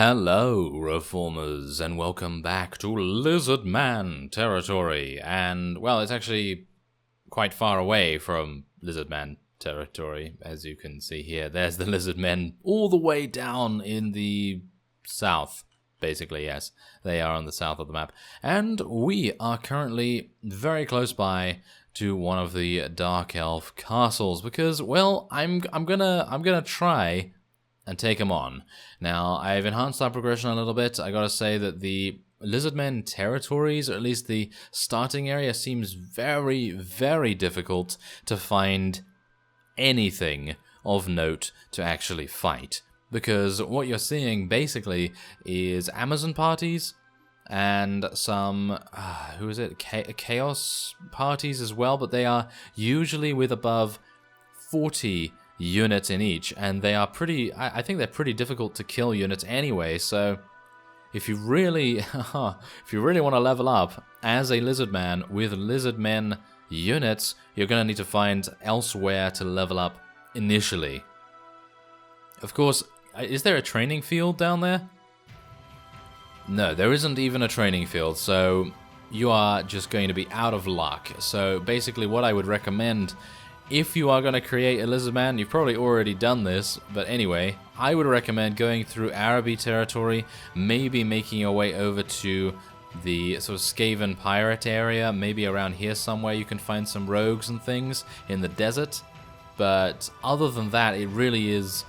Hello, Reformers, and welcome back to Lizardman territory. And, well, it's actually quite far away from Lizardman territory, as you can see here. There's the Lizardmen all the way down in the south, basically, yes. They are on the south of the map. And we are currently very close by to one of the Dark Elf castles, because, well, I'm gonna try and take them on. Now, I've enhanced our progression a little bit. I gotta say that the Lizardmen territories, or at least the starting area, seems very, very difficult to find anything of note to actually fight. Because what you're seeing, basically, is Amazon parties and some, who is it, Chaos parties as well, but they are usually with above 40 units in each, and they are pretty, I think they're pretty difficult to kill units anyway, so if you really, if you really want to level up as a Lizardman with Lizardmen units, you're going to need to find elsewhere to level up initially. Of course, is there a training field down there? No, there isn't even a training field, so you are just going to be out of luck. So basically what I would recommend, if you are going to create a Lizardman, you've probably already done this, but anyway, I would recommend going through Araby territory, maybe making your way over to the sort of Skaven pirate area, maybe around here somewhere you can find some rogues and things in the desert, but other than that, it really is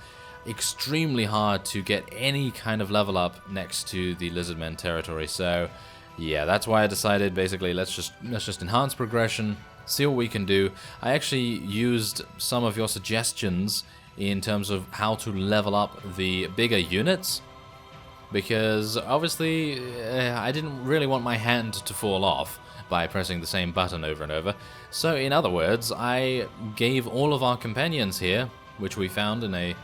extremely hard to get any kind of level up next to the Lizardmen territory, so yeah, that's why I decided basically let's just enhance progression, see what we can do. I actually used some of your suggestions in terms of how to level up the bigger units, because obviously I didn't really want my hand to fall off by pressing the same button over and over. So in other words, I gave all of our companions here, which we found in a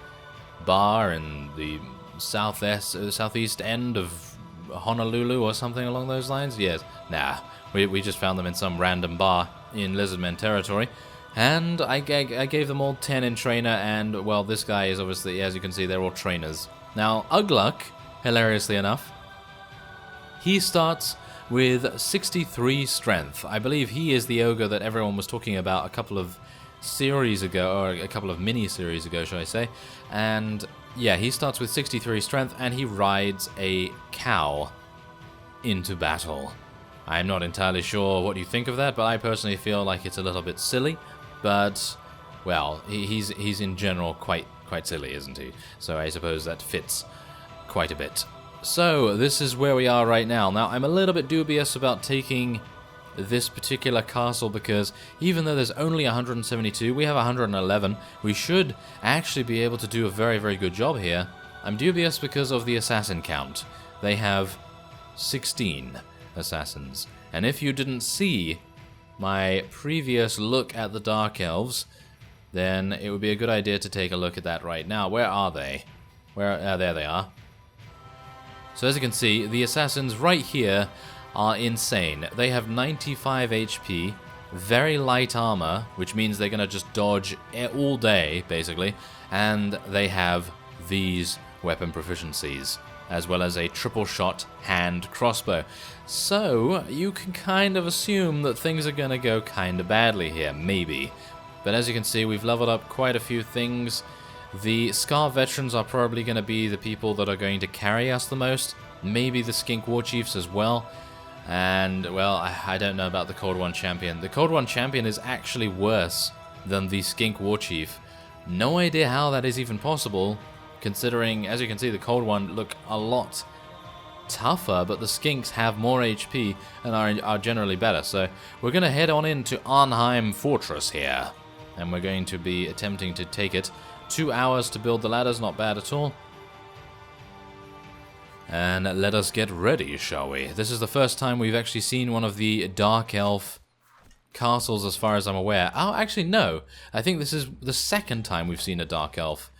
bar in the southeast end of Honolulu or something along those lines. Yes, nah, we just found them in some random bar in Lizardmen territory, and I gave them all 10 in trainer, and, well, this guy is obviously, as you can see, they're all trainers. Now, Ugluk, hilariously enough, he starts with 63 strength. I believe he is the ogre that everyone was talking about a couple of series ago, or a couple of mini-series ago, shall I say, and, yeah, he starts with 63 strength, and he rides a cow into battle. I'm not entirely sure what you think of that, but I personally feel like it's a little bit silly. But, well, he's in general quite silly, isn't he? So I suppose that fits quite a bit. So, this is where we are right now. Now, I'm a little bit dubious about taking this particular castle, because even though there's only 172, we have 111. We should actually be able to do a very, very good job here. I'm dubious because of the assassin count. They have 16 assassins, and if you didn't see my previous look at the Dark Elves, then it would be a good idea to take a look at that right now. Where are they? There they are. So as you can see, the assassins right here are insane. They have 95 HP, very light armor, which means they're gonna just dodge all day, basically, and they have these weapon proficiencies, as well as a triple shot hand crossbow. So, you can kind of assume that things are going to go kind of badly here, maybe. But as you can see, we've leveled up quite a few things. The Scar Veterans are probably going to be the people that are going to carry us the most. Maybe the Skink Warchiefs as well. And, well, I don't know about the Cold One Champion. The Cold One Champion is actually worse than the Skink Warchief. No idea how that is even possible, considering, as you can see, the Cold One look a lot tougher, but the Skinks have more HP and are generally better. So we're going to head on into Arnheim Fortress here, and we're going to be attempting to take it. 2 hours to build the ladders, not bad at all. And let us get ready, shall we? This is the first time we've actually seen one of the Dark Elf castles, as far as I'm aware. Oh, actually, no. I think this is the second time we've seen a Dark Elf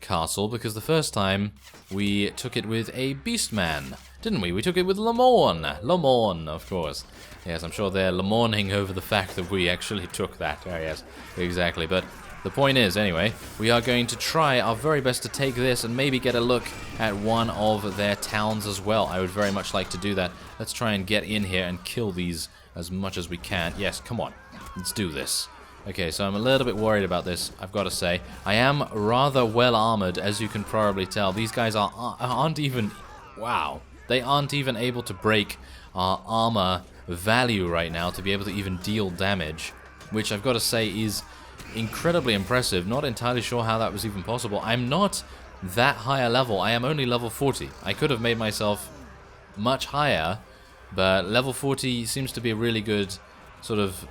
castle, because the first time we took it with a Beastman, didn't we? We took it with Lemorn, of course. Yes, I'm sure they're lemorning over the fact that we actually took that. Oh, yes, exactly. But the point is, anyway, we are going to try our very best to take this and maybe get a look at one of their towns as well. I would very much like to do that. Let's try and get in here and kill these as much as we can. Yes, come on. Let's do this. Okay, so I'm a little bit worried about this, I've got to say. I am rather well armored, as you can probably tell. These guys aren't even... Wow. They aren't even able to break our armor value right now to be able to even deal damage, which I've got to say is incredibly impressive. Not entirely sure how that was even possible. I'm not that high a level. I am only level 40. I could have made myself much higher, but level 40 seems to be a really good sort of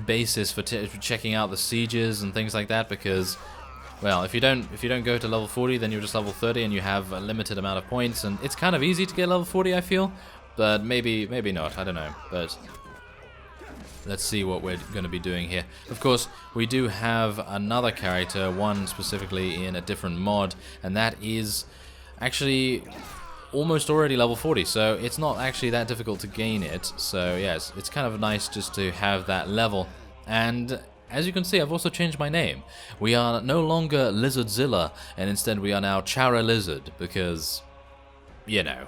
basis for checking out the sieges and things like that, because, well, if you don't go to level 40, then you're just level 30 and you have a limited amount of points, and it's kind of easy to get level 40, I feel, but maybe not, I don't know. But let's see what we're going to be doing here. Of course, we do have another character, one specifically in a different mod, and that is actually almost already level 40, so it's not actually that difficult to gain it. So yes, it's kind of nice just to have that level. And as you can see, I've also changed my name. We are no longer Lizardzilla, and instead we are now Chara Lizard, because, you know,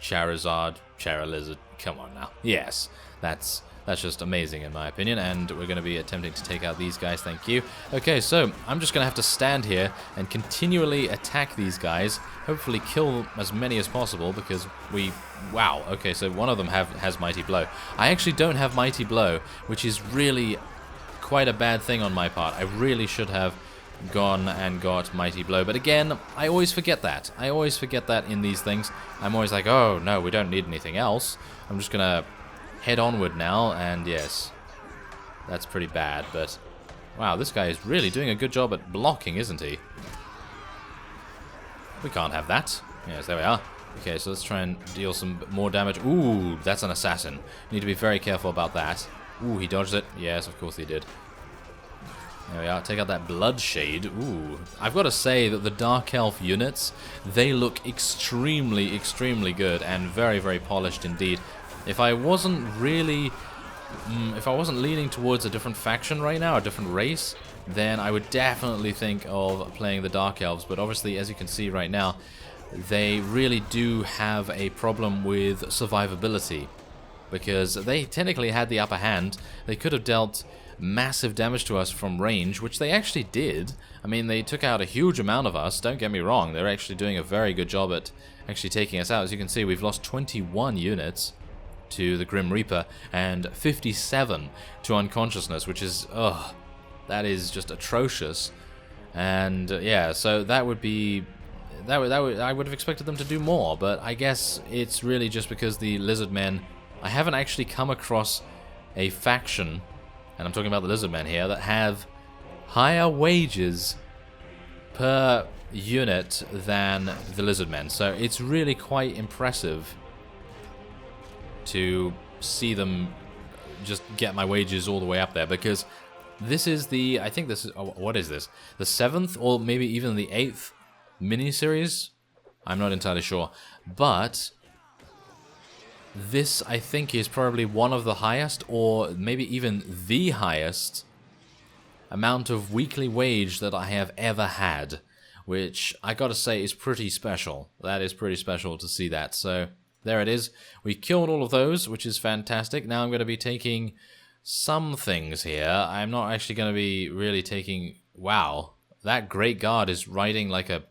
Charizard, Chara Lizard, come on now. Yes, that's just amazing in my opinion, and we're going to be attempting to take out these guys, thank you. Okay, so I'm just going to have to stand here and continually attack these guys, hopefully kill as many as possible, because wow, okay, so one of them has Mighty Blow. I actually don't have Mighty Blow, which is really quite a bad thing on my part. I really should have gone and got Mighty Blow, but again, I always forget that. I always forget that in these things. I'm always like, oh, no, we don't need anything else. I'm just going to head onward now, and yes, that's pretty bad, but wow, this guy is really doing a good job at blocking, isn't he? We can't have that. Yes, there we are. Okay, so let's try and deal some more damage. Ooh, that's an assassin. Need to be very careful about that. Ooh, he dodged it. Yes, of course he did. There we are. Take out that Bloodshade. Ooh. I've got to say that the Dark Elf units, they look extremely, extremely good and very, very polished indeed. If I wasn't really... if I wasn't leaning towards a different faction right now, a different race, then I would definitely think of playing the Dark Elves. But obviously, as you can see right now, they really do have a problem with survivability, because they technically had the upper hand. They could have dealt massive damage to us from range, which they actually did. I mean, they took out a huge amount of us, don't get me wrong. They're actually doing a very good job at actually taking us out. As you can see, we've lost 21 units to the Grim Reaper and 57 to unconsciousness, which is, ugh, that is just atrocious. And yeah, so that would be... I would have expected them to do more, but I guess it's really just because the Lizardmen... I haven't actually come across a faction, and I'm talking about the Lizardmen here, that have higher wages per unit than the Lizardmen. So it's really quite impressive to see them just get my wages all the way up there, because this is the... I think this is... Oh, what is this? The 7th or maybe even the 8th miniseries? I'm not entirely sure. But this, I think, is probably one of the highest, or maybe even the highest amount of weekly wage that I have ever had, which I gotta say is pretty special. That is pretty special to see that. So there it is. We killed all of those, which is fantastic. Now I'm going to be taking some things here. I'm not actually going to be really taking... Wow, that Great Guard is riding like a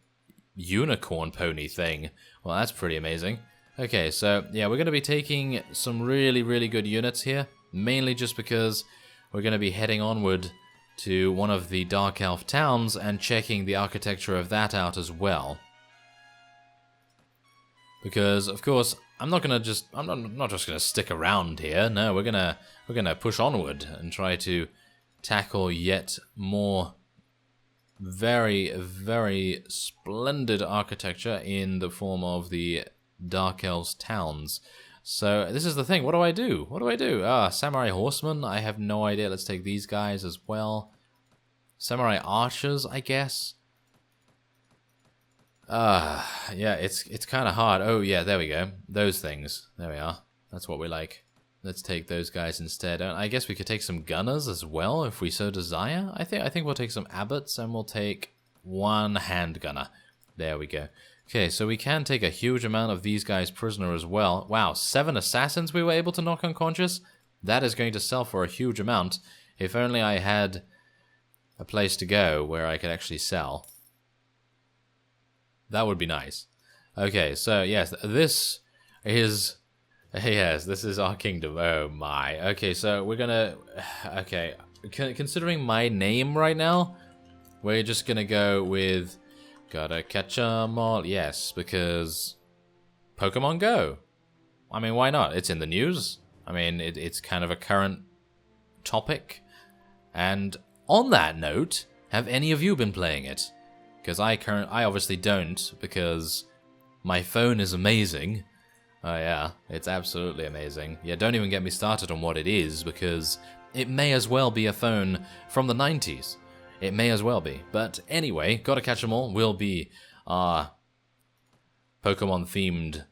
unicorn pony thing. Well, that's pretty amazing. Okay, so yeah, we're going to be taking some really, really good units here, mainly just because we're going to be heading onward to one of the Dark Elf towns and checking the architecture of that out as well. Because, of course, I'm not just gonna stick around here. No, we're gonna push onward and try to tackle yet more very, very splendid architecture in the form of the Dark Elves towns. So this is the thing. What do I do? What do I do? Ah, Samurai Horsemen. I have no idea. Let's take these guys as well. Samurai Archers, I guess. Yeah, it's kind of hard. Oh, yeah, there we go. Those things. There we are. That's what we like. let's take those guys instead. I guess we could take some gunners as well if we so desire. I think we'll take some abbots and we'll take one hand gunner. There we go. Okay, so we can take a huge amount of these guys prisoner as well. Wow, 7 assassins we were able to knock unconscious? That is going to sell for a huge amount. If only I had a place to go where I could actually sell. That would be nice. Okay, so yes, this is... Yes, this is our kingdom. Oh my. Okay, so we're gonna... Okay, considering my name right now, we're just gonna go with... Gotta catch 'em all. Yes, because... Pokemon Go. I mean, why not? It's in the news. I mean, it's kind of a current topic. And on that note, have any of you been playing it? Because I obviously don't, because my phone is amazing. Oh yeah, it's absolutely amazing. Yeah, don't even get me started on what it is, because it may as well be a phone from the 90s. It may as well be. But anyway, Gotta Catch 'Em All will be our Pokemon-themed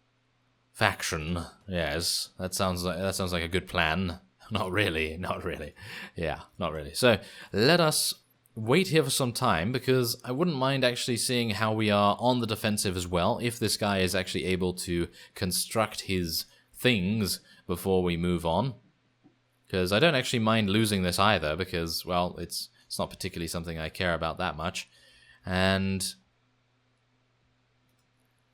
faction. Yes, that sounds like a good plan. Not really, not really. Yeah, not really. So, let us wait here for some time, because I wouldn't mind actually seeing how we are on the defensive as well, if this guy is actually able to construct his things before we move on. Because I don't actually mind losing this either, because, well, it's not particularly something I care about that much. And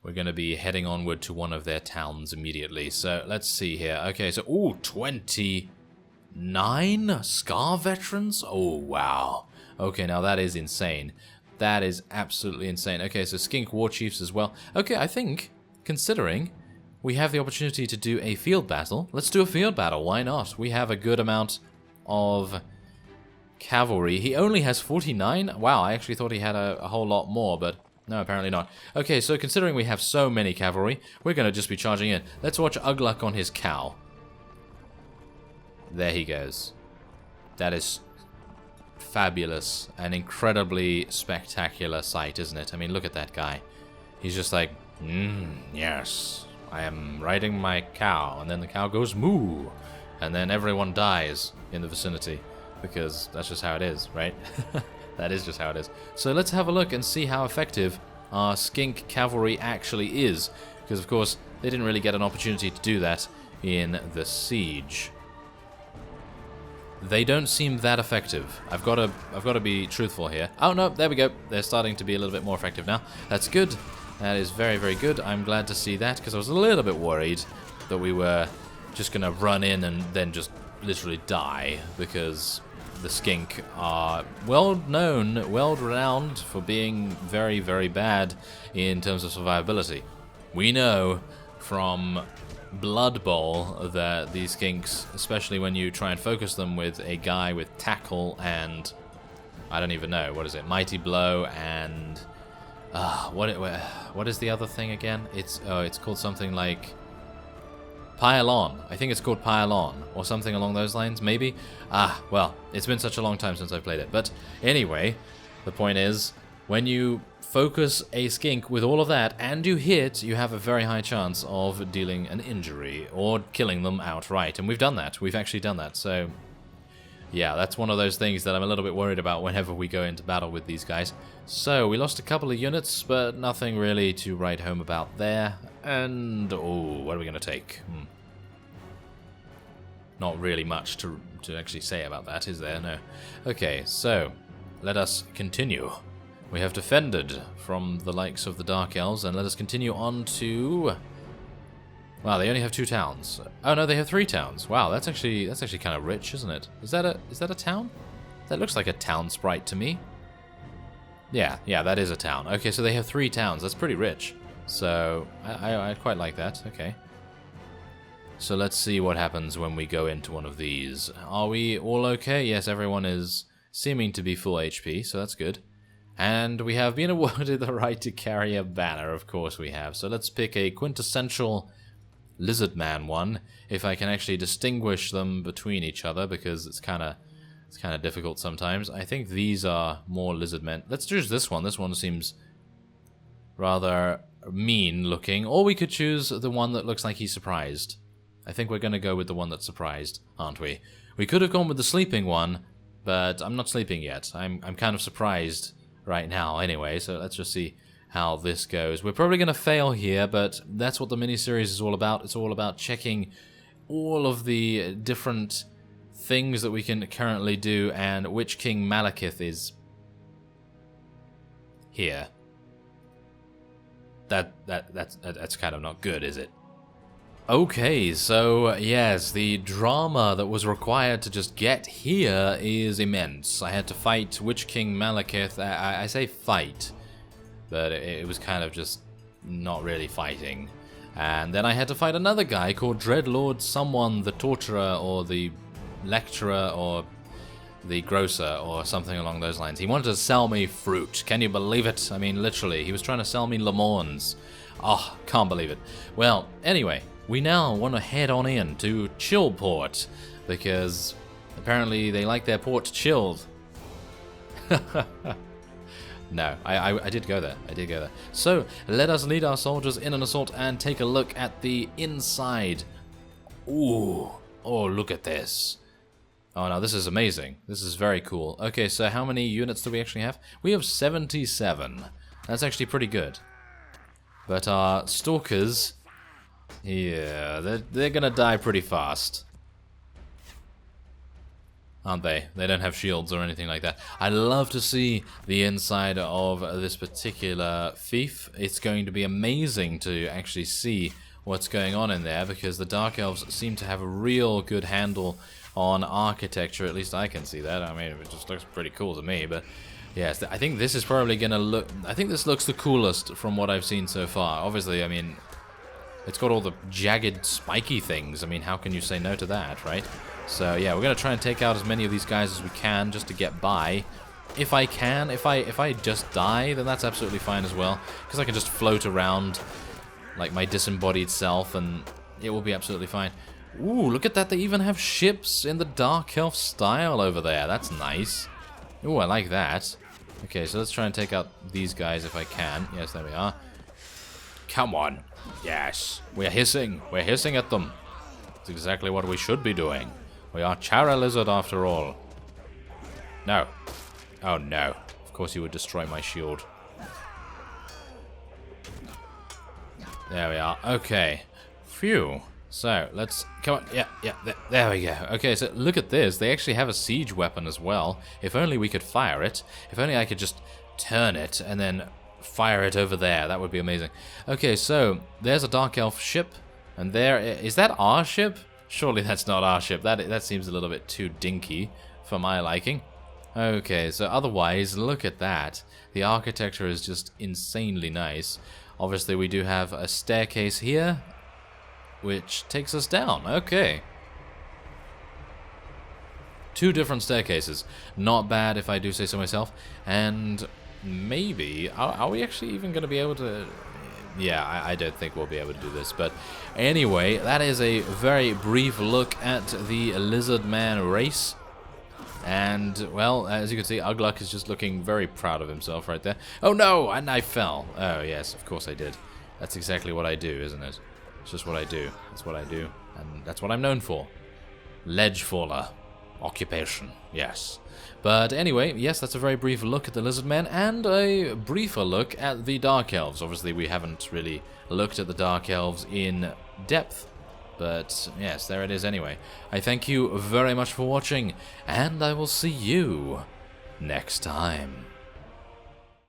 we're going to be heading onward to one of their towns immediately. So, let's see here. Okay, so, ooh, 29 Scar veterans? Oh, wow. Okay, now that is insane. That is absolutely insane. Okay, so Skink War Chiefs as well. Okay, I think, considering we have the opportunity to do a field battle, let's do a field battle. Why not? We have a good amount of cavalry. He only has 49? Wow, I actually thought he had a whole lot more, but no, apparently not. Okay, so considering we have so many cavalry, we're going to just be charging in. Let's watch Ugluk on his cow. There he goes. That is fabulous. An incredibly spectacular sight, isn't it? I mean, look at that guy. He's just like, yes, I am riding my cow. And then the cow goes moo. And then everyone dies in the vicinity. Because that's just how it is, right? That is just how it is. So let's have a look and see how effective our skink cavalry actually is. Because, of course, they didn't really get an opportunity to do that in the siege. They don't seem that effective. I've got to be truthful here. Oh no, there we go. They're starting to be a little bit more effective now. That's good. That is very, very good. I'm glad to see that, because I was a little bit worried that we were just going to run in and then just literally die, because the skink are well known, well renowned for being very, very bad in terms of survivability. We know from Blood Bowl that these skinks, especially when you try and focus them with a guy with tackle and I don't even know, what is it, Mighty Blow and what is the other thing again? It's called something like Pile On. I think it's called Pile On or something along those lines, maybe. Well, it's been such a long time since I played it. But anyway, the point is, when you focus a skink with all of that and you hit, you have a very high chance of dealing an injury or killing them outright. And we've done that. We've actually done that. So, yeah, that's one of those things that I'm a little bit worried about whenever we go into battle with these guys. So, we lost a couple of units, but nothing really to write home about there. And, oh, what are we going to take? Not really much to actually say about that, is there? No. Okay, so, let us continue. We have defended from the likes of the Dark Elves, and let us continue on to... Wow, they only have 2 towns. Oh no, they have 3 towns. Wow, that's actually kind of rich, isn't it? Is that a town? That looks like a town sprite to me. Yeah, that is a town. Okay, so they have 3 towns. That's pretty rich. So I quite like that. Okay. So let's see what happens when we go into one of these. Are we all okay? Yes, everyone is seeming to be full HP, so that's good. And we have been awarded the right to carry a banner, of course we have. So let's pick a quintessential Lizardman one, if I can actually distinguish them between each other, because it's kind of difficult sometimes. I think these are more Lizardmen. Let's choose this one. This one seems rather mean looking. Or we could choose the one that looks like he's surprised. I think we're going to go with the one that's surprised, aren't we? We could have gone with the sleeping one, but I'm not sleeping yet. I'm kind of surprised right now anyway, so let's just see how this goes. We're probably going to fail here, but that's what the miniseries is all about. It's all about checking all of the different things that we can currently do and which King Malekith is here. That's kind of not good, is it? Okay, so yes, the drama that was required to just get here is immense. I had to fight Witch King Malekith. I say fight, but it was kind of just not really fighting. And then I had to fight another guy called Dreadlord someone, the Torturer or the Lecturer or the Grocer or something along those lines. He wanted to sell me fruit. Can you believe it? I mean, literally, he was trying to sell me Le Mans. Oh, can't believe it. Well, anyway, we now want to head on in to Chillport, because apparently they like their port chilled. No, I did go there. I did go there. So, let us lead our soldiers in an assault and take a look at the inside. Ooh. Oh, look at this. Oh, no, this is amazing. This is very cool. Okay, so how many units do we actually have? We have 77. That's actually pretty good. But our Stalkers, yeah, they're gonna die pretty fast. Aren't they? They don't have shields or anything like that. I love to see the inside of this particular fief. It's going to be amazing to actually see what's going on in there, because the Dark Elves seem to have a real good handle on architecture. At least I can see that. I mean, it just looks pretty cool to me. But yes, I think this is probably gonna look. I think this looks the coolest from what I've seen so far. Obviously, I mean, it's got all the jagged, spiky things. I mean, how can you say no to that, right? So yeah, we're gonna try and take out as many of these guys as we can just to get by. If I can, if I just die, then that's absolutely fine as well, because I can just float around like my disembodied self, and it will be absolutely fine. Ooh, look at that! They even have ships in the Dark Elf style over there. That's nice. Ooh, I like that. Okay, so let's try and take out these guys if I can. Yes, there we are. Come on. Yes, we're hissing. We're hissing at them. That's exactly what we should be doing. We are Chara Lizard after all. No. Oh no. Of course you would destroy my shield. There we are. Okay. Phew. So, let's... Come on. Yeah, there we go. Okay, so look at this. They actually have a siege weapon as well. If only we could fire it. If only I could just turn it and then fire it over there. That would be amazing. Okay, so there's a Dark Elf ship. And there... Is that our ship? Surely that's not our ship. That seems a little bit too dinky for my liking. Okay, so otherwise, look at that. The architecture is just insanely nice. Obviously, we do have a staircase here, which takes us down. Okay. 2 different staircases. Not bad, if I do say so myself. And maybe... Are we actually even going to be able to... Yeah, I don't think we'll be able to do this. But anyway, that is a very brief look at the Lizardman race. And, well, as you can see, Ugluk is just looking very proud of himself right there. Oh no! And I fell. Oh yes, of course I did. That's exactly what I do, isn't it? It's just what I do. That's what I do. And that's what I'm known for. Ledge faller. Occupation. Yes. But anyway, yes, that's a very brief look at the Lizardmen, and a briefer look at the Dark Elves. Obviously, we haven't really looked at the Dark Elves in depth. But, yes, there it is anyway. I thank you very much for watching, and I will see you next time.